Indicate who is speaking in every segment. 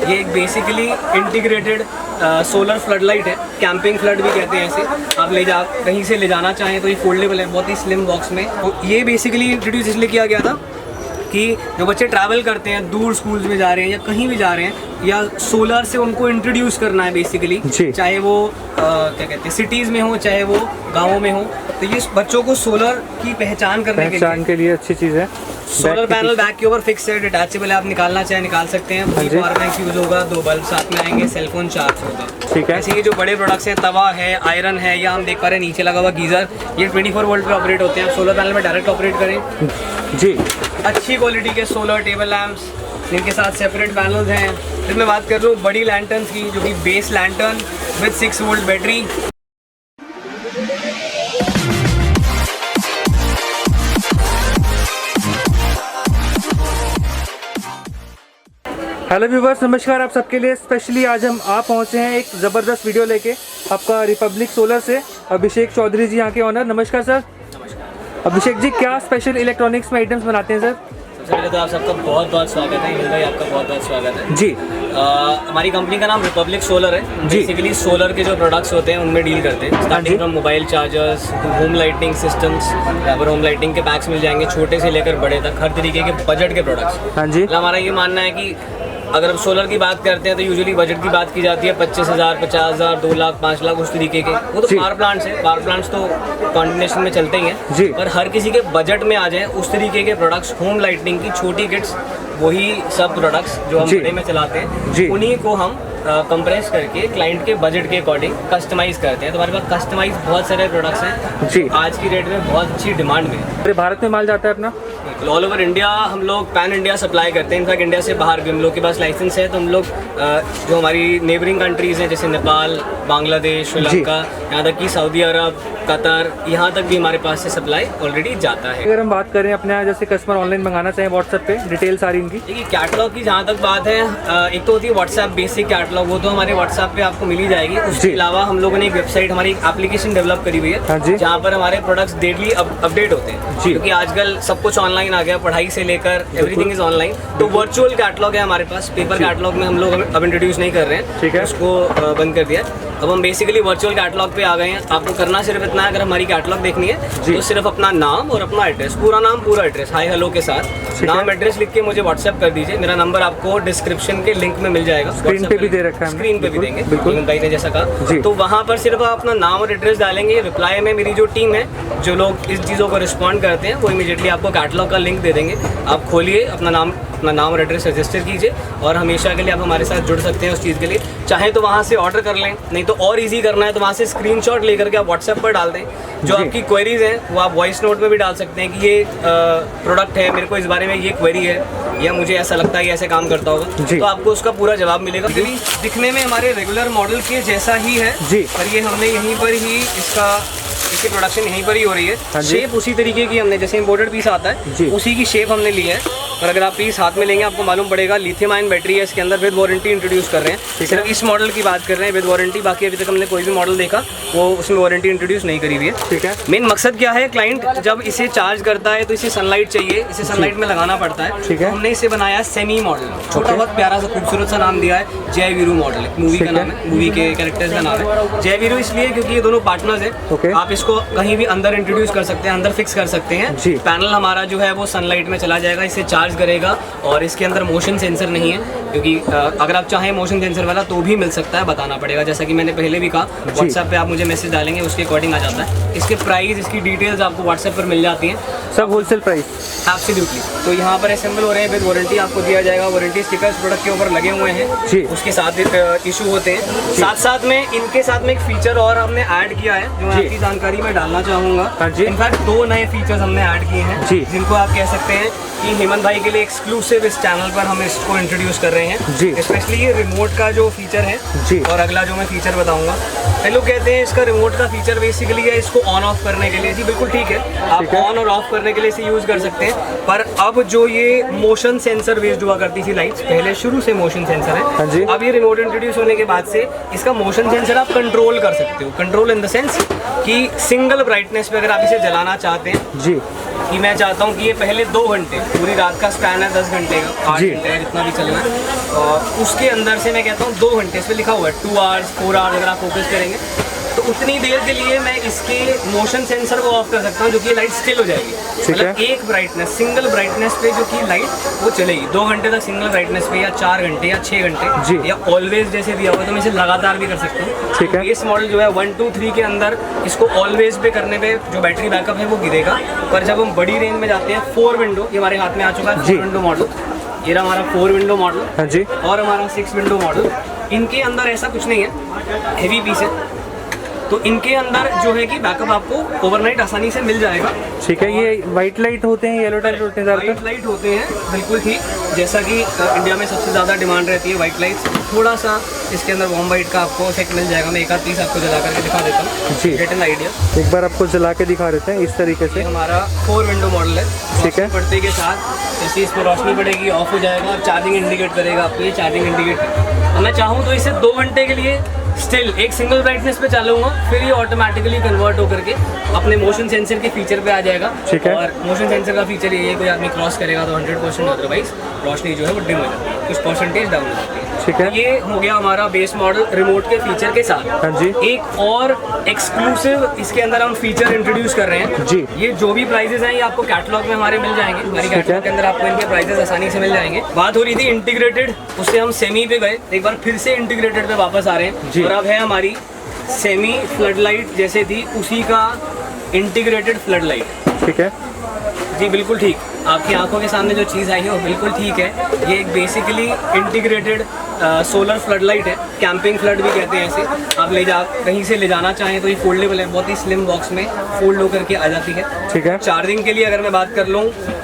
Speaker 1: ये एक basically integrated solar flood light है, कैंपिंग फ्लड भी कहते हैं इसे। आप कहीं से ले जाना चाहें तो ये फोल्डेबल है, बहुत ही स्लिम बॉक्स में। तो ये बेसिकली इंट्रोड्यूस इसलिए किया गया था कि जो बच्चे ट्रैवल करते हैं, दूर स्कूल्स में जा रहे हैं या कहीं भी जा रहे हैं, या सोलर से उनको इंट्रोड्यूस करना है बेसिकली, चाहे वो क्या कहते हैं सिटीज़ में हो चाहे वो गाँवों में हो, तो ये बच्चों को सोलर की पहचान करने के लिए अच्छी चीज़ है। सोलर पैनल बैक के ऊपर फिक्स है, डिटैचेबल है, आप निकालना चाहे निकाल सकते हैं। पावर बैंक यूज़ होगा, 2 बल्ब साथ में आएंगे, सेलफोन चार्ज होगा। ठीक है। ऐसे ये जो बड़े प्रोडक्ट्स हैं, तवा है, आयरन है, या हम देख पा रहे हैं नीचे लगा हुआ गीज़र, ये 24 वोल्ट पे ऑपरेट होते हैं। आप सोलर पैनल में डायरेक्ट ऑपरेट करें जी। अच्छी क्वालिटी के सोलर टेबल लैंप्स, इनके साथ सेपरेट पैनल्स हैं। फिर मैं बात कर लूँ बड़ी लैंटर्न्स की, जो कि base lantern with 6 volt battery.
Speaker 2: Hello viewers, नमस्कार। आप सबके लिए स्पेशली आज आप पहुंचे हैं एक ज़बरदस्त वीडियो लेके आपका रिपब्लिक सोलर से। अभिषेक चौधरी जी यहाँ के ऑनर। नमस्कार सर। अभिषेक जी, क्या स्पेशल इलेक्ट्रॉनिक्स में आइटम्स बनाते हैं सर?
Speaker 1: सबसे पहले तो आप सबका बहुत बहुत स्वागत है। हिल भाई, आपका बहुत बहुत स्वागत है जी। हमारी कंपनी का नाम रिपब्लिक सोलर है। बेसिकली सोलर के जो प्रोडक्ट्स होते हैं उनमें डील करते हैं, starting from mobile chargers, home lighting systems, यहाँ पर होम लाइटिंग के पैक्स मिल जाएंगे, छोटे से लेकर बड़े तक, हर तरीके के बजट के प्रोडक्ट्स। हाँ जी। हमारा ये मानना है कि अगर हम सोलर की बात करते हैं तो यूजुअली बजट की बात की जाती है 25,000, 50,000, 2 लाख, 5 लाख, उस तरीके के। वो तो पावर प्लांट्स है, पावर प्लांट्स तो कॉम्बिनेशन में चलते ही हैं, पर हर किसी के बजट में आ जाए उस तरीके के प्रोडक्ट्स, होम लाइटिंग की छोटी किट्स, वही सब प्रोडक्ट्स जो हम बड़े में चलाते हैं, उन्हीं को हम कंप्रेस करके क्लाइंट के बजट के अकॉर्डिंग कस्टमाइज करते हैं। तो हमारे पास कस्टमाइज बहुत सारे प्रोडक्ट्स हैं जी, आज की डेट में बहुत अच्छी डिमांड में है।
Speaker 2: पूरे भारत में माल जाता है अपना?
Speaker 1: ऑल ओवर इंडिया हम लोग पैन इंडिया सप्लाई करते हैं। इनफैक्ट इंडिया से बाहर भी हम लोग के पास लाइसेंस है, तो हम लोग जो हमारी नेबरिंग कंट्रीज़ हैं जैसे नेपाल, बांग्लादेश, श्रीलंका, यहाँ तक कि सऊदी अरब, कतर, यहाँ तक भी हमारे पास से सप्लाई ऑलरेडी जाता है।
Speaker 2: अगर हम बात करें अपने यहाँ जैसे कस्टमर ऑनलाइन मंगाना चाहें व्हाट्सएप पे, डिटेल सारी इनकी।
Speaker 1: देखिए कैटलॉग की जहाँ तक बात है, एक तो होती है व्हाट्सएप बेसिक कैटलॉग, वो तो हमारे व्हाट्सएप पे आपको मिल ही जाएगी। उसके अलावा हम लोगों ने एक वेबसाइट, हमारी एक एप्लीकेशन डेवलप करी हुई है जहाँ पर हमारे प्रोडक्ट्स डेली अपडेट होते हैं, क्योंकि आजकल सब कुछ ऑनलाइन आ गया, पढ़ाई से लेकर एवरीथिंग इज ऑनलाइन। तो वर्चुअल कैटलॉग है हमारे पास, पेपर कैटलॉग में हम लोग अब इंट्रोड्यूस नहीं कर रहे हैं, ठीक है, उसको बंद कर दिया। अब हम बेसिकली वर्चुअल कैटलॉग पे आ गए हैं। आपको करना सिर्फ इतना है, अगर हमारी कैटलॉग देखनी है तो सिर्फ अपना नाम और अपना एड्रेस, पूरा नाम पूरा एड्रेस, हाय हेलो के साथ नाम एड्रेस लिख के मुझे व्हाट्सएप कर दीजिए। मेरा नंबर आपको डिस्क्रिप्शन के लिंक में मिल जाएगा,
Speaker 2: स्क्रीन पे भी दे रखा है,
Speaker 1: स्क्रीन पे भी देंगे, बिल्कुल भाई ने जैसा कहा। तो वहाँ पर सिर्फ आप अपना नाम और एड्रेस डालेंगे। रिप्लाई में मेरी जो टीम है, जो लोग इस चीज़ों को रिस्पॉन्ड करते हैं, वो इमीडिएटली आपको कैटलॉग का लिंक दे देंगे। आप खोलिए, अपना नाम और एड्रेस रजिस्टर कीजिए, और हमेशा के लिए आप हमारे साथ जुड़ सकते हैं उस चीज़ के लिए। चाहे तो वहाँ से ऑर्डर कर लें, नहीं तो और इजी करना है तो वहाँ से स्क्रीनशॉट लेकर के आप व्हाट्सएप पर डाल दें। जो आपकी क्वेरीज हैं वो आप वॉइस नोट में भी डाल सकते हैं कि ये प्रोडक्ट है, मेरे को इस बारे में ये क्वेरी है, या मुझे ऐसा लगता है ये ऐसे काम करता होगा, तो आपको उसका पूरा जवाब मिलेगा। दिखने में हमारे रेगुलर मॉडल के जैसा ही है, पर ये हमने यहीं पर ही इसकी प्रोडक्शन यहीं पर ही हो रही है। शेप उसी तरीके की हमने, जैसे इंपोर्टेड पीस आता है उसी की शेप हमने ली है। और अगर आप पीस हाथ में लेंगे आपको मालूम पड़ेगा, लिथियम आयन बैटरी है इसके अंदर, विद वारंटी इंट्रोड्यूस कर रहे हैं। सिर्फ इस मॉडल की बात कर रहे हैं विद वारंटी, बाकी अभी तक हमने कोई भी मॉडल देखा वो उसमें वारंटी इंट्रोड्यूस नहीं करी हुई है, ठीक है। मेन मकसद क्या है, क्लाइंट जब इसे चार्ज करता है तो इसे सनलाइट चाहिए, इसे सनलाइट में लगाना पड़ता है, ठीक है। हमने इसे बनाया सेमी मॉडल, छोटा बहुत प्यारा सा खूबसूरत सा नाम दिया है, जय वीरू मॉडल। मूवी का नाम है, मूवी के कैरेक्टर्स का नाम है जय वीरू, इसलिए क्योंकि ये दोनों पार्टनर्स हैं। आप इसको कहीं भी अंदर इंट्रोड्यूस कर सकते हैं, अंदर फिक्स कर सकते हैं। पैनल हमारा जो है वो सनलाइट में चला जाएगा, इसे चार्ज करेगा, और इसके अंदर मोशन सेंसर नहीं है, क्योंकि अगर आप चाहें मोशन सेंसर वाला तो भी मिल सकता है, बताना पड़ेगा। जैसा कि मैंने पहले भी कहा, व्हाट्सएप पे आप मुझे मैसेज डालेंगे, उसके अकॉर्डिंग आ जाता है। इसके प्राइस, इसकी डिटेल्स आपको व्हाट्सएप पर मिल जाती हैं, सब होलसेल प्राइस एब्सोल्युटली। तो यहाँ पर असेंबल हो रहे हैं, विद वारंटी आपको दिया जाएगा। वारंटी स्टिकर्स प्रोडक्ट के ऊपर लगे हुए हैं, उसके साथ इशू होते हैं। साथ साथ में इनके साथ में एक फीचर और हमने ऐड किया है, जो आपकी जानकारी में डालना चाहूँगा। इनफैक्ट 2 नए फीचर्स हमने ऐड किए हैं, जिनको आप कह सकते हैं कि हेमंत भाई के लिए एक्सक्लूसिव इस चैनल पर हम इसको इंट्रोड्यूस कर रहे हैं। स्पेशली ये रिमोट का जो फीचर है, और अगला जो मैं फीचर बताऊंगा, लोग कहते हैं इसका रिमोट का फीचर बेसिकली है इसको ऑन ऑफ करने के लिए। जी बिल्कुल ठीक है, आप ऑन और ऑफ करने के लिए इसे यूज कर सकते हैं, पर अब जो ये मोशन सेंसर बेस्ड हुआ करती थी लाइट्स, पहले शुरू से मोशन सेंसर है, अब ये रिमोट इंट्रोड्यूस होने के बाद से इसका मोशन सेंसर आप कंट्रोल कर सकते हो। कंट्रोल इन द सेंस कि सिंगल ब्राइटनेस पे अगर आप इसे जलाना चाहते हैं कि मैं चाहता हूँ कि ये पहले 2 घंटे, पूरी रात का स्पैन है 10 घंटे का, 8
Speaker 2: जी।
Speaker 1: घंटे जितना भी चलना है, और उसके अंदर से मैं कहता हूँ 2 घंटे, इस पर लिखा हुआ है 2 आवर्स 4 आवर्स, अगर आप फोकस करेंगे तो उतनी देर के लिए मैं इसके मोशन सेंसर को ऑफ कर सकता हूँ, जो कि लाइट स्टिल हो जाएगी। मतलब एक ब्राइटनेस, सिंगल ब्राइटनेस पे जो कि लाइट वो चलेगी 2 घंटे तक सिंगल ब्राइटनेस पे, या 4 घंटे या 6 घंटे, या ऑलवेज जैसे दिया हुआ, तो मैं इसे लगातार भी कर सकता हूँ।
Speaker 2: ठीक है।
Speaker 1: इस मॉडल जो है 1, 2, 3 के अंदर इसको ऑलवेज पे करने पे जो बैटरी बैकअप है वो गिरेगा, पर जब हम बड़ी रेंज में जाते हैं 4 विंडो, ये हमारे हाथ में आ चुका है 4 विंडो मॉडल, ये रहा हमारा 4 विंडो मॉडल।
Speaker 2: हाँ जी।
Speaker 1: और हमारा 6 विंडो मॉडल, इनके अंदर ऐसा कुछ नहीं है, हेवी पीस है, तो इनके अंदर जो है कि बैकअप आपको ओवरनाइट आसानी से मिल जाएगा।
Speaker 2: ठीक है। ये वाइट लाइट होते हैं, येलो लाइट होते हैं,
Speaker 1: वाइट लाइट होते हैं, बिल्कुल ठीक, जैसा कि इंडिया में सबसे ज़्यादा डिमांड रहती है वाइट लाइट्स। थोड़ा सा इसके अंदर वार्म वाइट का आपको इफेक्ट मिल जाएगा, मैं एक आध पीस आपको जला करके दिखा देता हूँ
Speaker 2: जी।
Speaker 1: Get an idea.
Speaker 2: एक बार आपको जला के दिखा देते हैं इस तरीके से।
Speaker 1: हमारा 4 विंडो मॉडल है।
Speaker 2: ठीक है।
Speaker 1: पड़ते के साथ जैसे इस पर रोशनी पड़ेगी ऑफ हो जाएगा, और चार्जिंग इंडिकेट करेगा आपको, ये चार्जिंग इंडिकेट। मैं चाहूँ तो इसे 2 घंटे के लिए स्टिल एक सिंगल ब्राइटनेस पे चालूंगा, फिर ये ऑटोमेटिकली कन्वर्ट होकर के अपने मोशन सेंसर के फीचर पे आ जाएगा।
Speaker 2: ठीक है।
Speaker 1: और मोशन सेंसर का फीचर ये है, कोई आदमी क्रॉस करेगा तो 100%, अदरवाइज रोशनी जो है वो डिम हो जाती है, कुछ परसेंटेज डाउन हो जाती है।
Speaker 2: ठीक है।
Speaker 1: ये हो गया हमारा बेस मॉडल रिमोट के फीचर के साथ।
Speaker 2: हाँ जी।
Speaker 1: एक और एक्सक्लूसिव इसके अंदर हम फीचर इंट्रोड्यूस कर रहे हैं
Speaker 2: जी।
Speaker 1: ये जो भी प्राइजेस हैं ये आपको कैटलॉग में हमारे मिल जाएंगे, हमारी कैटलॉग के अंदर आपको इनके प्राइजेस आसानी से मिल जाएंगे। बात हो रही थी इंटीग्रेटेड, उससे हम सेमी पे गए, एक बार फिर से इंटीग्रेटेड पे वापस आ रहे हैं, और अब है हमारी सेमी फ्लड लाइट जैसे थी उसी का इंटीग्रेटेड फ्लड लाइट।
Speaker 2: ठीक है
Speaker 1: जी बिल्कुल ठीक, आपकी आंखों के सामने जो चीज़ आई है वो बिल्कुल ठीक है। ये एक basically integrated solar flood light है, कैंपिंग फ्लड भी कहते हैं इसे। आप कहीं से ले जाना चाहें तो ये फोल्डेबल है, बहुत ही स्लिम बॉक्स में फोल्ड होकर के आ जाती है।
Speaker 2: ठीक है।
Speaker 1: चार्जिंग के लिए अगर मैं बात कर लूँ,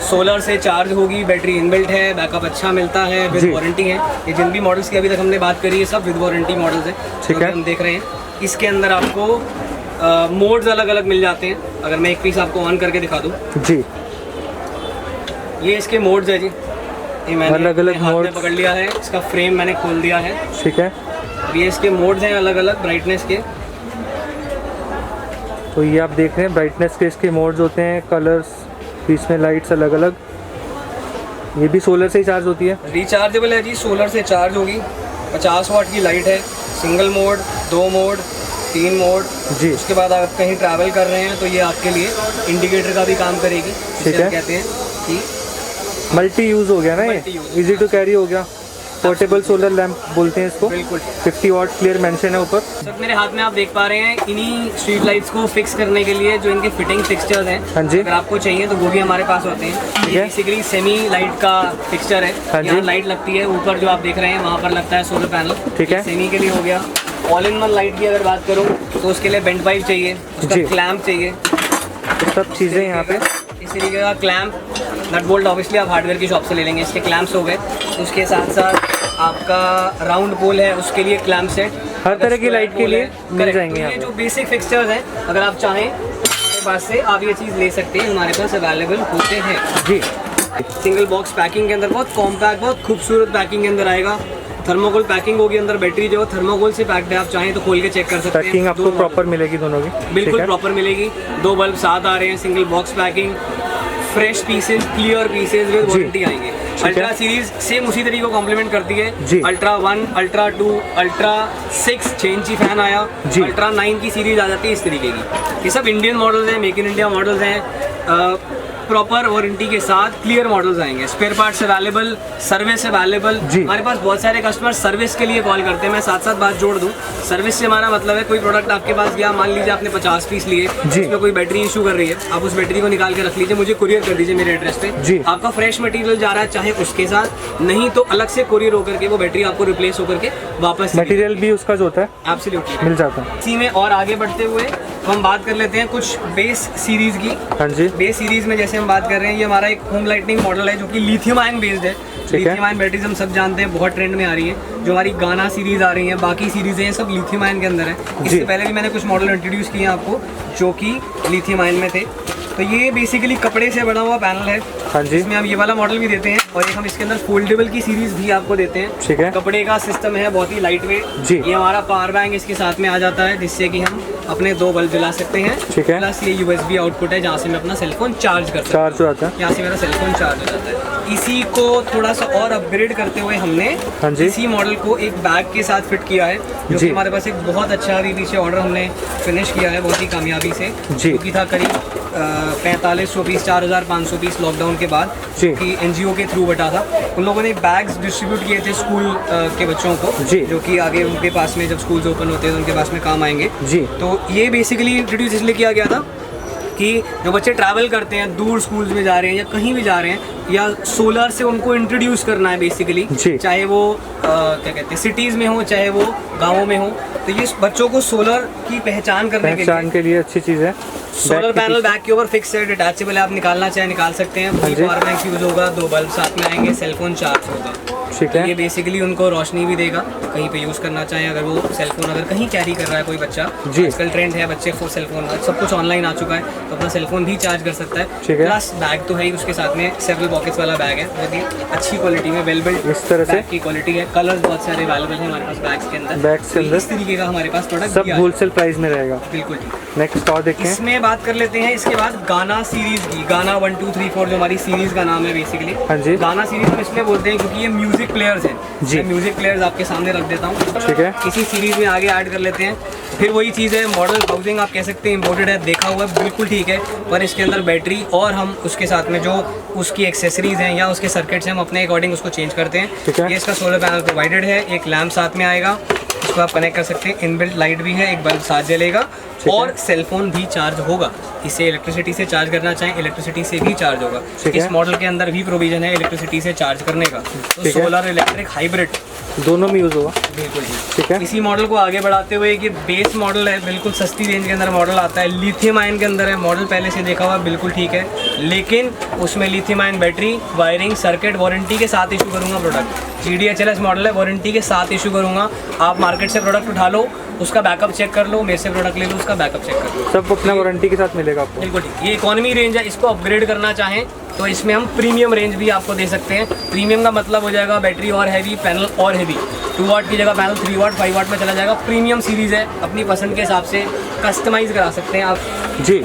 Speaker 1: सोलर से चार्ज होगी, बैटरी इनबिल्ट है, बैकअप अच्छा मिलता है, विद वारंटी है। ये जिन भी मॉडल्स की अभी तक हमने बात करी है सब विद वारंटी मॉडल्स हैं।
Speaker 2: ठीक है।
Speaker 1: हम देख रहे हैं इसके अंदर आपको मोड्स अलग अलग मिल जाते हैं। अगर मैं एक पीस आपको ऑन करके दिखा दूँ,
Speaker 2: जी,
Speaker 1: ये इसके मोड्स है जी, ये मैंने
Speaker 2: अलग-अलग
Speaker 1: अपने हाथ में
Speaker 2: मोड्स।
Speaker 1: पकड़ लिया है, इसका फ्रेम मैंने खोल दिया है।
Speaker 2: ठीक है।
Speaker 1: ये इसके मोड्स हैं अलग अलग ब्राइटनेस के।
Speaker 2: तो ये आप देख रहे हैं ब्राइटनेस के इसके मोड्स होते हैं, कलर्स, बीच में लाइट्स अलग अलग। ये भी सोलर से ही चार्ज होती है।
Speaker 1: रिचार्जेबल है जी, सोलर से चार्ज होगी। 50 वाट की लाइट है, सिंगल मोड, 2 मोड, 3 मोड
Speaker 2: जी।
Speaker 1: उसके बाद आप कहीं ट्रैवल कर रहे हैं तो ये आपके लिए इंडिकेटर का भी काम करेगी।
Speaker 2: ठीक है।
Speaker 1: कहते हैं कि
Speaker 2: मल्टी यूज़ हो गया ना, ये
Speaker 1: Multi-use।
Speaker 2: इजी टू कैरी हो गया। पोर्टेबल सोलर लैंप बोलते हैं इसको।
Speaker 1: बिल्कुल
Speaker 2: 50 वाट क्लियर मेंशन है ऊपर।
Speaker 1: सर मेरे हाथ में आप देख पा रहे हैं, इन्हीं स्ट्रीट लाइट्स को फिक्स करने के लिए जो इनके फिटिंग फिक्सचर्स हैं,
Speaker 2: हाँ जी।
Speaker 1: अगर आपको चाहिए तो वो भी हमारे पास होते हैं। ये
Speaker 2: है।
Speaker 1: बेसिकली सेमी लाइट का फिक्सचर है।
Speaker 2: हाँ जी।
Speaker 1: यहाँ लाइट लगती है, ऊपर जो आप देख रहे हैं वहाँ पर लगता है सोलर पैनल।
Speaker 2: ठीक है।
Speaker 1: सेमी के लिए हो गया। ऑल इन वन लाइट की अगर बात करूँ तो उसके लिए बेंट पाइप चाहिए, उसका
Speaker 2: जी।
Speaker 1: क्लैम्प चाहिए,
Speaker 2: तो सब चीज़ें यहाँ पे।
Speaker 1: इस तरीके का क्लैम्प, नट बोल्ट ऑब्वियसली आप हार्डवेयर की शॉप से ले लेंगे, इसके क्लैम्प्स हो गए। उसके साथ साथ आपका राउंड पोल है, उसके लिए क्लैम्प सेट,
Speaker 2: हर तरह की लाइट के लिए मिल जाएंगे यहाँ
Speaker 1: ये
Speaker 2: पे।
Speaker 1: जो बेसिक फिक्सचर्स हैं, अगर आप चाहें हमारे पास से आप ये चीज़ ले सकते हैं, हमारे पास अवेलेबल होते हैं
Speaker 2: जी।
Speaker 1: सिंगल बॉक्स पैकिंग के अंदर, बहुत कॉम्पैक्ट, बहुत खूबसूरत पैकिंग के अंदर आएगा। थर्मोकोल पैकिंग होगी, अंदर बैटरी जो है थर्मोकोल से पैक्ड है, आप चाहें तो खोल के चेक कर सकते हैं।
Speaker 2: पैकिंग आपको
Speaker 1: दोनों
Speaker 2: प्रॉपर मिलेगी दोनों की।
Speaker 1: बिल्कुल
Speaker 2: ठीक है।
Speaker 1: प्रॉपर मिलेगी। 2 बल्ब साथ आ रहे हैं, single box packing, fresh pieces, clear pieces with warranty आएंगे। अल्ट्रा सीरीज सेम उसी तरीके को कॉम्प्लीमेंट करती
Speaker 2: जी।
Speaker 1: है। अल्ट्रा 1, अल्ट्रा 2, अल्ट्रा 6 6 इंची फैन आया,
Speaker 2: जी।
Speaker 1: अल्ट्रा 9 की सीरीज आ जाती है इस तरीके की। ये सब इंडियन मॉडल्स हैं, मेक इन इंडिया मॉडल्स हैं, प्रॉपर वारंटी के साथ क्लियर मॉडल्स आएंगे। Spare parts available, service available.
Speaker 2: जी।
Speaker 1: हमारे पास बहुत सारे कस्टमर सर्विस के लिए कॉल करते हैं। मैं साथ साथ बात जोड़ दूं, सर्विस से हमारा मतलब है कोई प्रोडक्ट आपके पास गया, मान लीजिए आपने 50 पीस लिए,
Speaker 2: जी।
Speaker 1: उसमें कोई बैटरी इशू कर रही है, आप उस बैटरी को निकाल के रख लीजिए, मुझे कुरियर कर दीजिए मेरे एड्रेस पे।
Speaker 2: जी।
Speaker 1: आपका फ्रेश मटेरियल जा रहा है चाहे उसके साथ, नहीं तो अलग से कुरियर होकर के वो बैटरी आपको रिप्लेस होकर के वापस
Speaker 2: मटेरियल भी उसका जो होता है
Speaker 1: एब्सोल्युटली
Speaker 2: मिल जाता है।
Speaker 1: इसी में। और आगे बढ़ते हुए हम बात कर लेते हैं कुछ बेस सीरीज की।
Speaker 2: हाँ जी।
Speaker 1: बेस सीरीज में जैसे हम बात कर रहे हैं, ये हमारा एक होम लाइटनिंग मॉडल है जो कि लिथियम आयन बेस्ड है। लिथियम आयन बैटरीज हम सब जानते हैं, बहुत ट्रेंड में आ रही है। जो हमारी गाना सीरीज आ रही है, बाकी सीरीजें हैं, सब लिथियम आयन के अंदर है। इससे पहले भी मैंने कुछ मॉडल इंट्रोड्यूस किए हैं आपको जो कि लिथियम आयन में थे। तो ये बेसिकली कपड़े से बना हुआ पैनल है।
Speaker 2: हाँ जी।
Speaker 1: इसमें हम ये वाला मॉडल भी देते हैं और एक हम इसके अंदर फोल्डेबल की सीरीज भी आपको देते हैं।
Speaker 2: ठीक है।
Speaker 1: कपड़े का सिस्टम है, बहुत ही लाइट वेट
Speaker 2: जी।
Speaker 1: ये हमारा पावर बैंक इसके साथ में आ जाता है, जिससे कि हम अपने 2 बल्ब जला सकते हैं।
Speaker 2: ठीक है।
Speaker 1: प्लस ये USB आउटपुट है जहाँ से मैं अपना सेलफोन चार्ज कर सकता हूँ।
Speaker 2: चार्ज हो जाता है।
Speaker 1: यहाँ से मेरा सेलफोन चार्ज हो जाता है। इसी को थोड़ा सा और अपग्रेड करते हुए हमने
Speaker 2: हाँ जी।
Speaker 1: इसी मॉडल को एक बैग के साथ फिट किया है, जो
Speaker 2: जी।
Speaker 1: कि हमारे पास एक बहुत अच्छा अभी पीछे ऑर्डर हमने फिनिश किया है बहुत ही कामयाबी से,
Speaker 2: जी।
Speaker 1: जो कि था करीब 4500 पीस, 4500 पीस लॉकडाउन के बाद,
Speaker 2: जी।
Speaker 1: कि NGO के थ्रू बटा था। उन लोगों ने बैग्स डिस्ट्रीब्यूट किए थे स्कूल के बच्चों को,
Speaker 2: जी।
Speaker 1: जो कि आगे उनके पास में जब स्कूल्स ओपन होते हैं तो उनके पास में काम आएंगे।
Speaker 2: जी।
Speaker 1: तो ये बेसिकली इंट्रोड्यूस इसलिए किया गया था कि जो बच्चे ट्रैवल करते हैं, दूर स्कूल्स में जा रहे हैं या कहीं भी जा रहे हैं, या सोलर से उनको इंट्रोड्यूस करना है बेसिकली,
Speaker 2: जी।
Speaker 1: चाहे वो क्या कहते हैं सिटीज़ में हो चाहे वो गाँवों में हो, तो ये बच्चों को सोलर की पहचान करने
Speaker 2: के लिए अच्छी चीज़ है।
Speaker 1: सोलर पैनल बैक के ऊपर फिक्स है, डिटैचेबल है, आप निकालना चाहे निकाल सकते हैं। पावर बैंक यूज़ होगा, 2 बल्ब साथ में आएंगे, सेलफोन चार्ज होगा।
Speaker 2: ठीक है।
Speaker 1: ये बेसिकली उनको रोशनी भी देगा, कहीं पे यूज़ करना चाहे, अगर वो सेलफोन अगर कहीं कैरी कर रहा है कोई बच्चा,
Speaker 2: जी।
Speaker 1: आजकल ट्रेंड है बच्चे को सेलफोन, सब कुछ ऑनलाइन आ चुका है, तो अपना सेलफोन भी चार्ज कर सकता है।
Speaker 2: ठीक है।
Speaker 1: प्लस बैग तो है ही, उसके साथ में सेवरल पॉकेट्स वाला बैग है, बहुत ही अच्छी क्वालिटी में, वेल बिल्ट
Speaker 2: इस तरह से
Speaker 1: बैग की क्वालिटी है। कलर्स बहुत सारे अवेलेबल हैं हमारे पास बैग्स के अंदर।
Speaker 2: बैग्स के
Speaker 1: तो
Speaker 2: अंदर
Speaker 1: इस तरीके का हमारे पास प्रोडक्ट
Speaker 2: सब होलसेल प्राइस में रहेगा।
Speaker 1: बिल्कुल ठीक।
Speaker 2: नेक्स्ट और देखें।
Speaker 1: इसमें बात कर लेते हैं इसके बाद गाना सीरीज की। गाना 1 2 3 4 जो हमारी सीरीज का नाम है बेसिकली।
Speaker 2: हाँ जी।
Speaker 1: गाना सीरीज हम इसलिए बोलते हैं क्योंकि ये म्यूजिक प्लेयर्स हैं।
Speaker 2: जी।
Speaker 1: मैं म्यूजिक प्लेयर्स आपके सामने रख देता हूँ।
Speaker 2: ठीक है।
Speaker 1: इसी सीरीज में आगे ऐड कर लेते हैं। फिर वही चीज़ है, मॉडल हाउसिंग आप कह सकते हैं इम्पोर्टेड है, देखा हुआ है, बिल्कुल ठीक है, पर इसके अंदर बैटरी और हम उसके साथ में जो उसकी एक्सेसरीज हैं या उसके सर्किट्स हैं हम अपने अकॉर्डिंग उसको चेंज करते
Speaker 2: ठीक
Speaker 1: हैं।
Speaker 2: है।
Speaker 1: ये इसका सोलर पैनल प्रोवाइडेड है, एक लैम्प साथ में आएगा, इसको आप कनेक्ट कर सकते हैं, इनबिल्ट लाइट भी है, एक बल्ब साथ जलेगा और सेलफोन भी चार्ज होगा। इसे इलेक्ट्रिसिटी से चार्ज करना चाहें इलेक्ट्रिसिटी से भी चार्ज होगा। इस मॉडल के अंदर भी प्रोविजन है इलेक्ट्रिसिटी से चार्ज करने का, तो सोलर इलेक्ट्रिक हाइब्रिड
Speaker 2: दोनों में यूज़ होगा।
Speaker 1: बिल्कुल जी।
Speaker 2: ठीक है।
Speaker 1: इसी मॉडल को आगे बढ़ाते हुए कि बेस मॉडल है, बिल्कुल सस्ती रेंज के अंदर मॉडल आता है, लिथियम आयन के अंदर है। मॉडल पहले से देखा हुआ बिल्कुल ठीक है, लेकिन उसमें lithium ion battery, wiring, circuit warranty के साथ इशू करूँगा प्रोडक्ट। GDHLS मॉडल है, वारंटी के साथ इशू करूँगा। आप मार्केट से प्रोडक्ट उठा लो, उसका बैकअप चेक कर लो, मेरे से प्रोडक्ट ले लो, उसका बैकअप चेक कर लो,
Speaker 2: सब अपना वारंटी के साथ मिलेगा आपको।
Speaker 1: बिल्कुल ठीक। ये इकोनॉमी रेंज है, इसको अपग्रेड करना चाहें तो इसमें हम प्रीमियम रेंज भी आपको दे सकते हैं। प्रीमियम का मतलब हो जाएगा बैटरी और हैवी, पैनल और हैवी। 2 वाट की जगह पैनल 3 वाट 5 वाट में चला जाएगा। प्रीमियम सीरीज़ है, अपनी पसंद के हिसाब से कस्टमाइज़ करा सकते हैं आप
Speaker 2: जी।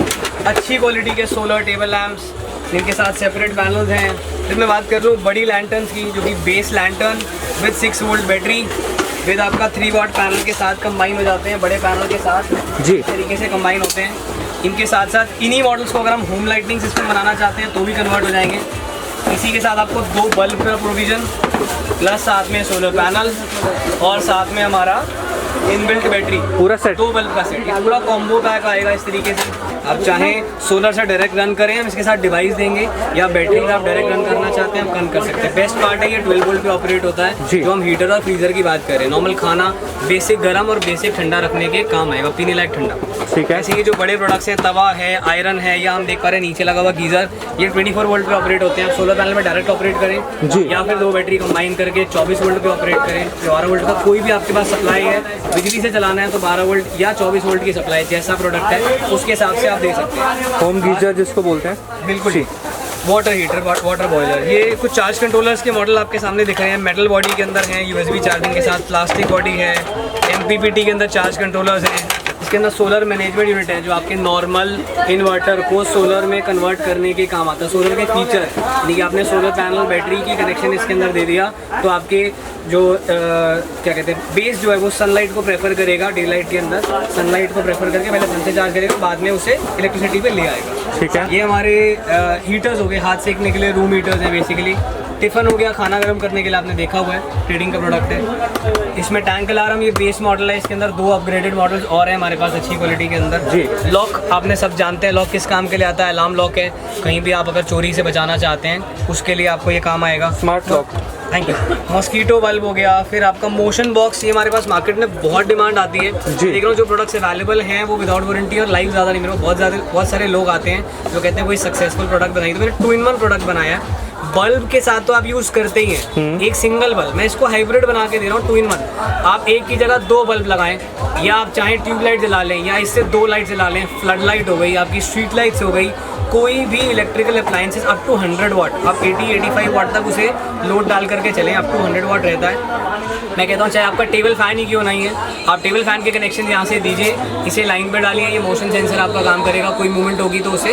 Speaker 1: अच्छी क्वालिटी के सोलर टेबल लैम्प्स, जिनके साथ सेपरेट पैनल्स हैं। फिर मैं बात कर लूँ बड़ी लैंटर्न्स की, जो कि base lantern with 6 volt battery with आपका 3 वाट पैनल के साथ कंबाइन हो जाते हैं, बड़े पैनल के साथ
Speaker 2: जी
Speaker 1: इस तरीके से कंबाइन होते हैं। इनके साथ साथ इन्हीं मॉडल्स को अगर हम होम लाइटिंग सिस्टम बनाना चाहते हैं तो भी कन्वर्ट हो जाएंगे। इसी के साथ आपको 2 बल्ब का प्रोविज़न, प्लस साथ में सोलर पैनल और साथ में हमारा इनबिल्ट बैटरी,
Speaker 2: पूरा सेट,
Speaker 1: 2 बल्ब का सेट, पूरा कॉम्बो पैक आएगा इस तरीके से। आप चाहें सोलर से डायरेक्ट रन करें, हम इसके साथ डिवाइस देंगे, या बैटरी से आप डायरेक्ट रन करना चाहते हैं हम रन कर सकते हैं। बेस्ट पार्ट है ये 12 वोल्ट पे ऑपरेट होता है। जो हम हीटर और फ्रीजर की बात करें, नॉर्मल खाना बेसिक गर्म और बेसिक ठंडा रखने के काम आएगा, पीने लायक ठंडा।
Speaker 2: ठीक है।
Speaker 1: ऐसे ये जो बड़े प्रोडक्ट्स हैं, तवा है, आयरन है, या हम देख पा रहे हैं नीचे लगा हुआ गीजर, ये 24 वोल्ट पे ऑपरेट होते हैं। आप सोलर पैनल में डायरेक्ट ऑपरेट करें
Speaker 2: जी,
Speaker 1: या फिर 2 बैटरी कंबाइन करके 24 वोल्ट पे ऑपरेट करें। 12 वोल्ट का कोई भी आपके पास सप्लाई है, बिजली से चलाना है तो 12 वोल्ट या 24 वोल्ट की सप्लाई, जैसा प्रोडक्ट है उसके हिसाब से आप दे सकते हैं।
Speaker 2: होम गीजर जिसको बोलते हैं।
Speaker 1: बिल्कुल जी। वाटर हीटर, वाटर बॉयलर, ये कुछ चार्ज कंट्रोलर्स के मॉडल आपके सामने दिख रहे हैं। मेटल बॉडी के अंदर हैं, USB चार्जिंग के साथ, प्लास्टिक बॉडी है, MPPT के अंदर चार्ज कंट्रोलर्स हैं। इसके अंदर सोलर मैनेजमेंट यूनिट है, जो आपके नॉर्मल इन्वर्टर को सोलर में कन्वर्ट करने के काम आता है। सोलर के फीचर यानी कि आपने सोलर पैनल बैटरी की कनेक्शन इसके अंदर दे दिया तो आपके जो क्या कहते हैं बेस जो है वो सनलाइट को प्रेफर करेगा। डे लाइट के अंदर सनलाइट को प्रेफर करके पहले सन से चार्ज करेगा, बाद में उसे इलेक्ट्रिसिटी पे ले आएगा।
Speaker 2: ठीक है।
Speaker 1: ये हमारे हीटर्स हो गए, हाथ सेकने के लिए रूम हीटर्स हैं बेसिकली। टिफ़न हो गया, खाना गर्म करने के लिए, आपने देखा हुआ है, ट्रेडिंग का प्रोडक्ट है। इसमें टैंक अलार्म, ये बेस मॉडल है, इसके अंदर 2 अपग्रेडेड मॉडल्स और हैं हमारे पास अच्छी क्वालिटी के अंदर।
Speaker 2: जी।
Speaker 1: लॉक आपने सब जानते हैं, लॉक किस काम के लिए आता है, अलार्म लॉक है। कहीं भी आप अगर चोरी से बचाना चाहते हैं उसके लिए आपको ये काम आएगा।
Speaker 2: Smart lock.
Speaker 1: Thank you. Mosquito bulb हो गया, फिर आपका मोशन बॉक्स, ये हमारे पास मार्केट में बहुत डिमांड आती है। देख रहा हूँ जो प्रोडक्ट्स अवेलेबल हैं वो विदाउट वारंटी और लाइफ ज़्यादा नहीं, मेरे को बहुत सारे लोग आते हैं जो कहते हैं कोई सक्सेसफुल प्रोडक्ट बनाई, तो मैंने 2-in-1 प्रोडक्ट बनाया है। बल्ब के साथ तो आप यूज़ करते ही हैं, एक सिंगल बल्ब, मैं इसको हाइब्रिड बना के दे रहा हूँ 2-in-1। आप एक की जगह 2 बल्ब लगाएं, या आप चाहें ट्यूबलाइट जला लें, या इससे 2 लाइट जला लें। फ्लड लाइट हो गई, आपकी स्ट्रीट लाइट्स हो गई, कोई भी इलेक्ट्रिकल अप्लायंसेस अप टू 100 वाट, आप 80-85 वाट तक उसे लोड डाल करके चलें, अप टू 100 वाट रहता है। मैं कहता हूँ चाहे आपका टेबल फैन ही क्यों नहीं है, आप टेबल फैन के कनेक्शन यहाँ से दीजिए, इसे लाइन पे डालिए, ये मोशन सेंसर आपका काम करेगा, कोई मूवमेंट होगी तो उसे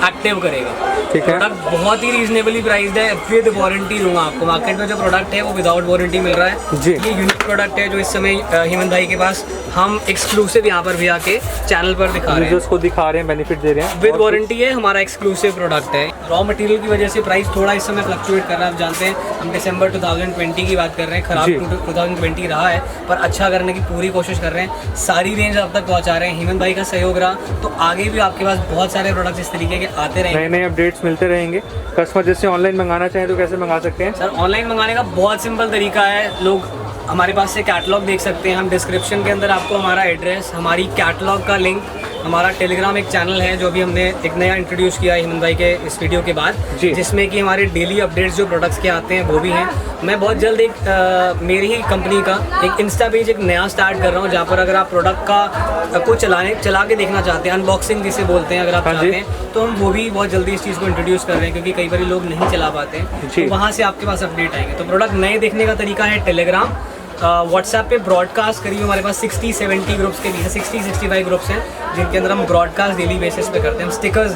Speaker 1: एक्टिव करेगा।
Speaker 2: ठीक है।
Speaker 1: प्रोडक्ट बहुत ही रीजनेबली प्राइस्ड है, विद वारंटी दूंगा आपको। मार्केट में जो प्रोडक्ट है वो विदाउट वारंटी मिल रहा है
Speaker 2: जी।
Speaker 1: ये यूनिक प्रोडक्ट है जो इस समय हेमंत भाई के पास हम एक्सक्लूसिव यहाँ पर भी आके चैनल पर दिखा रहे हैं,
Speaker 2: यूजर्स को दिखा रहे हैं, बेनिफिट दे रहे हैं।
Speaker 1: विद वारंटी है, हमारा एक्सक्लूसिव प्रोडक्ट है। रॉ मटेरियल की वजह से प्राइस थोड़ा इस समय फ्लक्चुएट कर रहा है, आप जानते हैं हम दिसंबर 2020 की बात कर रहे हैं, खराब 2020 रहा है पर अच्छा करने की पूरी कोशिश कर रहे हैं, सारी रेंज अब तक पहुँचा रहे हैं। हेमंत भाई का सहयोग रहा तो आगे भी आपके पास बहुत सारे प्रोडक्ट्स इस तरीके के आते रहेंगे,
Speaker 2: नए नए अपडेट्स मिलते रहेंगे। कस्टमर जैसे ऑनलाइन मंगाना चाहें तो कैसे मंगा सकते हैं?
Speaker 1: सर ऑनलाइन मंगाने का बहुत सिंपल तरीका है, लोग हमारे पास से कैटलॉग देख सकते हैं, हम डिस्क्रिप्शन के अंदर आपको हमारा एड्रेस, हमारी कैटलॉग का लिंक, हमारा टेलीग्राम एक चैनल है जो भी हमने एक नया इंट्रोड्यूस किया है हेमंत भाई के इस वीडियो के बाद, जिसमें कि हमारे डेली अपडेट्स जो प्रोडक्ट्स के आते हैं वो भी हैं। मैं बहुत जल्द एक मेरी ही कंपनी का एक इंस्टा पेज एक नया स्टार्ट कर रहा हूँ, जहाँ पर अगर आप प्रोडक्ट को चला के देखना चाहते हैं, अनबॉक्सिंग जिसे बोलते हैं, अगर आप चाहते हैं तो हम वो भी बहुत जल्दी इस चीज़ को इंट्रोड्यूस कर रहे हैं, क्योंकि कई बार लोग नहीं चला पाते हैं, तो वहाँ से आपके पास अपडेट आएंगे। तो प्रोडक्ट नए देखने का तरीका है टेलीग्राम, व्हाट्सएप पे ब्रॉडकास्ट करिए, हमारे पास 60-70 ग्रुप्स के बीच 60-65 ग्रुप्स हैं जिनके अंदर हम ब्रॉडकास्ट डेली बेसिस पे करते हैं, हम स्टिकर्स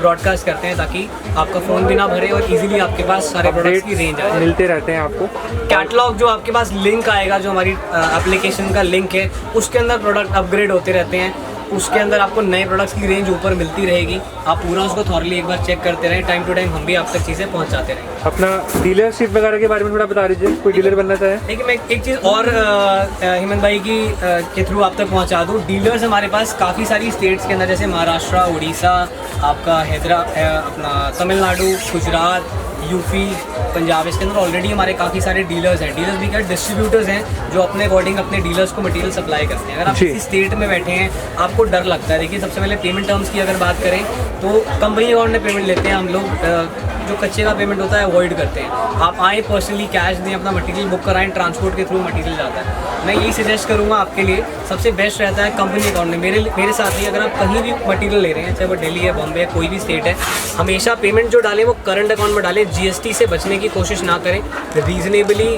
Speaker 1: ब्रॉडकास्ट करते हैं ताकि आपका फ़ोन भी ना भरे और इजीली आपके पास सारे प्रोडक्ट्स की रेंज आए,
Speaker 2: मिलते रहते हैं आपको।
Speaker 1: कैटलॉग जो आपके पास लिंक आएगा, जो हमारी एप्लीकेशन का लिंक है उसके अंदर प्रोडक्ट अपग्रेड होते रहते हैं, उसके अंदर आपको नए प्रोडक्ट्स की रेंज ऊपर मिलती रहेगी, आप पूरा उसको थॉरली एक बार चेक करते रहें, टाइम टू टाइम हम भी आप तक चीज़ें पहुंचाते रहेंगे।
Speaker 2: अपना डीलरशिप वगैरह के बारे में थोड़ा बता दीजिए, कोई डीलर बनना चाहे।
Speaker 1: देखिए मैं एक चीज़ और हेमंत भाई की के थ्रू आप तक पहुंचा दूँ, डीलर्स हमारे पास काफ़ी सारी स्टेट्स के अंदर, जैसे महाराष्ट्र, उड़ीसा, आपका अपना तमिलनाडु, गुजरात, यूपी, पंजाब, इसके अंदर ऑलरेडी हमारे काफ़ी सारे डीलर्स हैं। डीलर्स भी क्या, डिस्ट्रीब्यूटर्स हैं जो अपने अकॉर्डिंग अपने डीलर्स को मटेरियल सप्लाई करते हैं। अगर आप किसी स्टेट में बैठे हैं, आपको डर लगता है, देखिए सबसे पहले पेमेंट टर्म्स की अगर बात करें तो कंपनी अकाउंट में पेमेंट लेते हैं हम लोग, जो कच्चे का पेमेंट होता है अवॉइड करते हैं। आप आए पर्सनली कैश दें, अपना मटेरियल बुक कराएं, ट्रांसपोर्ट के थ्रू मटेरियल जाता है। मैं यही सजेस्ट करूँगा आपके लिए, सबसे बेस्ट रहता है कंपनी अकाउंट में। मेरे साथ ही अगर आप कहीं भी मटेरियल ले रहे हैं, चाहे वो दिल्ली है, बॉम्बे है, कोई भी स्टेट है, हमेशा पेमेंट जो डालें वो करंट अकाउंट में डालें, जीएसटी से बचने की कोशिश ना करें, रीजनेबली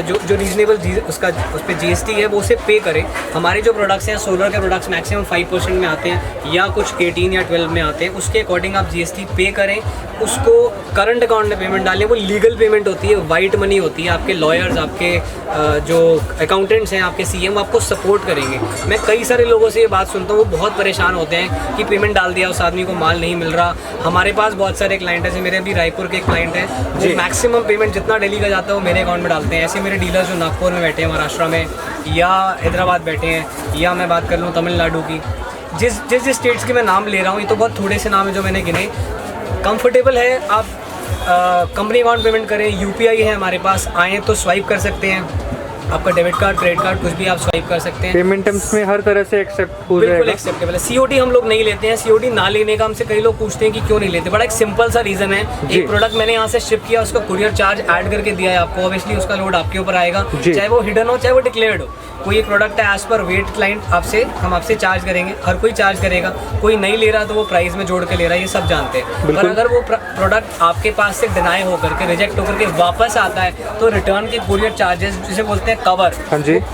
Speaker 1: जो रीजनेबल उस पर जीएसटी है वो उसे पे करें। हमारे जो प्रोडक्ट्स हैं, सोलर के प्रोडक्ट्स मैक्सिमम 5% में आते हैं या कुछ 18 या 12 में आते हैं, उसके अकॉर्डिंग आप जीएसटी पे करें, उसको करंट अकाउंट में पेमेंट डालें, वो लीगल पेमेंट होती है, वाइट मनी होती है। आपके लॉयर्स, आपके जो अकाउंटेंट्स हैं, आपके सीएम आपको सपोर्ट करेंगे। मैं कई सारे लोगों से ये बात सुनता हूँ, वो बहुत परेशान होते हैं कि पेमेंट डाल दिया, उस आदमी को माल नहीं मिल रहा। हमारे पास बहुत सारे क्लाइंट हैं, जैसे मेरे अभी रायपुर के एक क्लाइंट हैं, जो मैक्सिमम पेमेंट जितना दिल्ली का जाता है वो मेरे अकाउंट में डालते हैं। ऐसे मेरे डीलर्स जो नागपुर में बैठे हैं, महाराष्ट्र में या हैदराबाद बैठे हैं, या मैं बात कर लूँ तमिलनाडु की, जिस स्टेट्स के मैं नाम ले रहा हूँ, ये तो बहुत थोड़े से नाम है जो मैंने गिने। कंफर्टेबल है आप कंपनी अकाउंट पेमेंट करें, यूपीआई है हमारे पास, आएँ तो स्वाइप कर सकते हैं, आपका डेबिट कार्ड, क्रेडिट कार्ड कुछ भी आप स्वाइप कर सकते हैं।
Speaker 2: पेमेंट टर्म्स में हर तरह से एक्सेप्ट हो जाएगा,
Speaker 1: बिल्कुल एक्सेप्टेबल है। सीओडी हम लोग नहीं लेते हैं, सीओडी ना लेने का हमसे कई लोग पूछते हैं कि क्यों नहीं लेते, बड़ा एक सिंपल सा रीज़न है, एक प्रोडक्ट मैंने यहाँ से शिप किया, उसका कुरियर चार्ज ऐड करके दिया है आपको, ऑब्वियसली उसका लोड आपके ऊपर आएगा, चाहे वो हिडन हो चाहे वो डिक्लेयर्ड हो। कोई एक प्रोडक्ट है एज पर वेट क्लाइंट हम आपसे चार्ज करेंगे, हर कोई चार्ज करेगा, कोई नहीं ले रहा तो वो प्राइस में जोड़ के ले रहा है, ये सब जानते हैं। पर अगर वो प्रोडक्ट आपके पास से डिनाई होकर के, रिजेक्ट होकर के वापस आता है तो रिटर्न के कुरियर चार्जेस जिसे बोलते हैं कवर,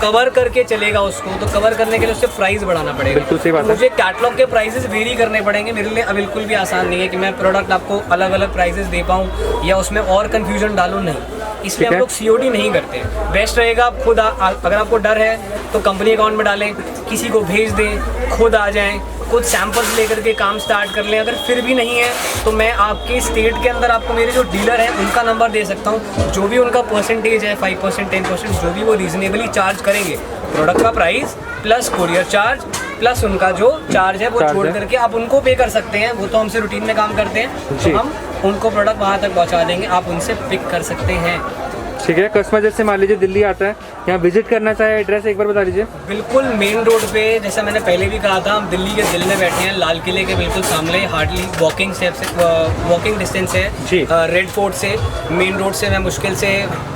Speaker 1: कवर करके चलेगा उसको, तो कवर करने के लिए उससे प्राइस बढ़ाना पड़ेगा। मुझे कैटलॉग के प्राइसेस वेरी करने पड़ेंगे, मेरे लिए बिल्कुल भी आसान नहीं है कि मैं प्रोडक्ट आपको अलग अलग प्राइसेस दे पाऊँ या उसमें और कन्फ्यूजन डालूँ, नहीं, इसलिए हम लोग सीओडी नहीं करते। बेस्ट रहेगा आप खुद अगर आपको डर है तो कंपनी अकाउंट में डालें, किसी को भेज दें, खुद आ जाएं, खुद सैंपल्स लेकर के काम स्टार्ट कर लें। अगर फिर भी नहीं है तो मैं आपके स्टेट के अंदर आपको मेरे जो डीलर हैं उनका नंबर दे सकता हूँ, जो भी उनका परसेंटेज है 5%, 10%, जो भी वो रीजनेबली चार्ज करेंगे, प्रोडक्ट का price plus courier charge plus उनका जो चार्ज है वो छोड़ करके आप उनको पे कर सकते हैं। वो तो हमसे रूटीन में काम करते हैं, तो हम उनको प्रोडक्ट वहाँ तक पहुँचा देंगे, आप उनसे पिक कर सकते हैं।
Speaker 2: ठीक है। कस्टमर जैसे मान लीजिए दिल्ली आता है, यहाँ विजिट करना चाहे, एड्रेस एक बार बता दीजिए।
Speaker 1: बिल्कुल मेन रोड पे, जैसा मैंने पहले भी कहा था, हम दिल्ली के दिल में बैठे हैं, लाल किले के बिल्कुल सामने, हार्डली वॉकिंग डिस्टेंस है रेड फोर्ट से। मेन रोड से मैं मुश्किल से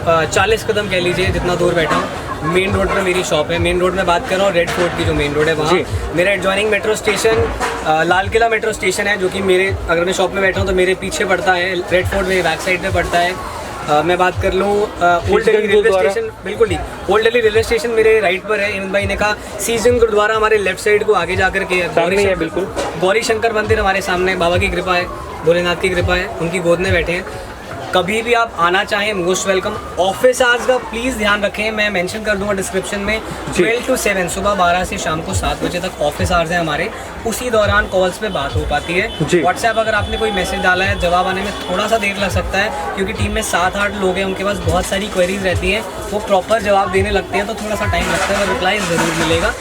Speaker 1: 40 कदम कह लीजिए जितना दूर बैठा हूँ, मेन रोड पे मेरी शॉप है। मेन रोड में बात कर रहा हूँ, रेड फोर्ट की जो मेन रोड है वहाँ मेरा adjoining metro station Lal Qila metro station है, जो कि मेरे अगर मैं शॉप में बैठा हूँ तो मेरे पीछे पड़ता है। रेड फोर्ट मेरे बैक साइड में पड़ता है। मैं बात कर लूँ ओल्ड दिल्ली रेलवे स्टेशन, बिल्कुल ठीक, ओल्ड दिल्ली रेलवे स्टेशन मेरे राइट पर है। इमन भाई ने कहा सीजन गुरुद्वारा हमारे लेफ्ट साइड को आगे जाकर के है, बिल्कुल गौरी शंकर मंदिर हमारे सामने, बाबा की कृपा है, भोलेनाथ की कृपा है, उनकी गोद में बैठे हैं। कभी भी आप आना चाहें मोस्ट वेलकम। ऑफिस आवर्स का प्लीज़ ध्यान रखें, मैं मेंशन कर दूंगा डिस्क्रिप्शन में। 12 to 7 सुबह 12 से शाम को 7 बजे तक ऑफिस आवर्स हैं हमारे। उसी दौरान कॉल्स पे बात हो पाती है। व्हाट्सएप अगर आपने कोई मैसेज डाला है, जवाब आने में थोड़ा सा देर लग सकता है, क्योंकि टीम में 7-8 लोग हैं, उनके पास बहुत सारी क्वेरीज रहती हैं, वो प्रॉपर जवाब देने लगते हैं, तो थोड़ा सा टाइम लगता है, रिप्लाई ज़रूर मिलेगा।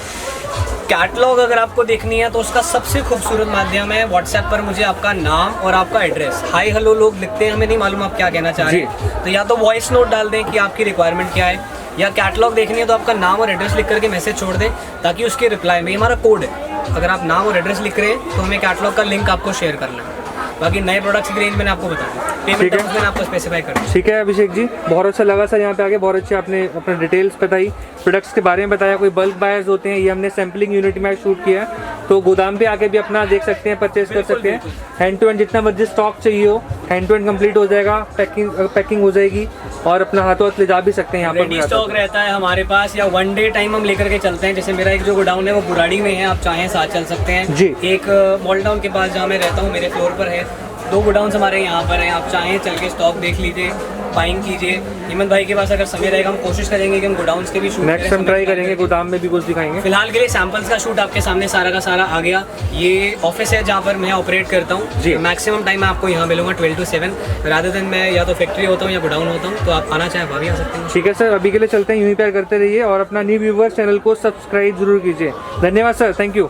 Speaker 1: कैटलॉग अगर आपको देखनी है तो उसका सबसे खूबसूरत माध्यम है व्हाट्सएप पर मुझे आपका नाम और आपका एड्रेस, हाय हेलो लोग लिखते हैं, हमें नहीं मालूम आप क्या कहना चाह रहे हैं, तो या तो वॉइस नोट डाल दें कि आपकी रिक्वायरमेंट क्या है, या कैटलॉग देखनी है तो आपका नाम और एड्रेस लिख करके मैसेज छोड़ दें, ताकि उसके रिप्लाई में हमारा कोड है, अगर आप नाम और एड्रेस लिख रहे हैं तो हमें कैटलॉग का लिंक आपको शेयर करना है। बाकी नए प्रोडक्ट्स की रेंज मैंने आपको बताया, पेमेंट टर्म्स मैंने आपको स्पेसिफाई कर दिया।
Speaker 2: ठीक है अभिषेक जी, बहुत अच्छा लगा सर यहाँ पे आके, बहुत अच्छे आपने अपने डिटेल्स बताई, प्रोडक्ट्स के बारे में बताया। कोई बल्क बायर्स होते हैं, ये हमने सैम्पलिंग यूनिट में शूट किया है, तो गोदाम पे आके भी अपना देख सकते हैं, परचेज कर सकते हैं। हैंड टू हैंड जितना मर्जी स्टॉक चाहिए हो, हैंड टू हैंड कंप्लीट हो जाएगा, पैकिंग हो जाएगी, और अपना हाथों हाथ ले जा भी सकते हैं। यहाँ
Speaker 1: पर स्टॉक रहता है हमारे पास, या 1 डे टाइम हम लेकर के चलते हैं। जैसे मेरा एक जो गोडाउन है वो बुराड़ी में है, आप चाहें साथ चल सकते हैं जी। एक मॉल टाउन के पास जहाँ मैं रहता हूँ, मेरे फ्लोर पर है, 2 गोडाउन्स हमारे यहाँ पर हैं, आप चाहें चल के स्टॉक देख लीजिए, बाइंग कीजिए। हिम्मत भाई के पास अगर समय रहेगा हम कोशिश करेंगे कि हम गोडाउन्स के भी शूट
Speaker 2: नेक्स्ट टाइम ट्राई करेंगे, गोदाम में भी कुछ दिखाएंगे।
Speaker 1: फिलहाल के लिए सैंपल्स का शूट आपके सामने सारा का सारा आ गया। ये ऑफिस है जहाँ पर मैं ऑपरेट करता हूँ, मैक्सिमम टाइम मैं आपको यहाँ मिलूंगा 12 to 7, रादर देन मैं या तो फैक्ट्री होता हूँ या गोडाउन होता हूँ, तो आप आना चाहें वहाँ भी आ सकते हैं।
Speaker 2: ठीक है सर, अभी के लिए चलते हैं, यूं ही प्यार करते रहिए और अपना न्यू व्यूवर्स चैनल को सब्सक्राइब जरूर कीजिए। धन्यवाद सर, थैंक यू।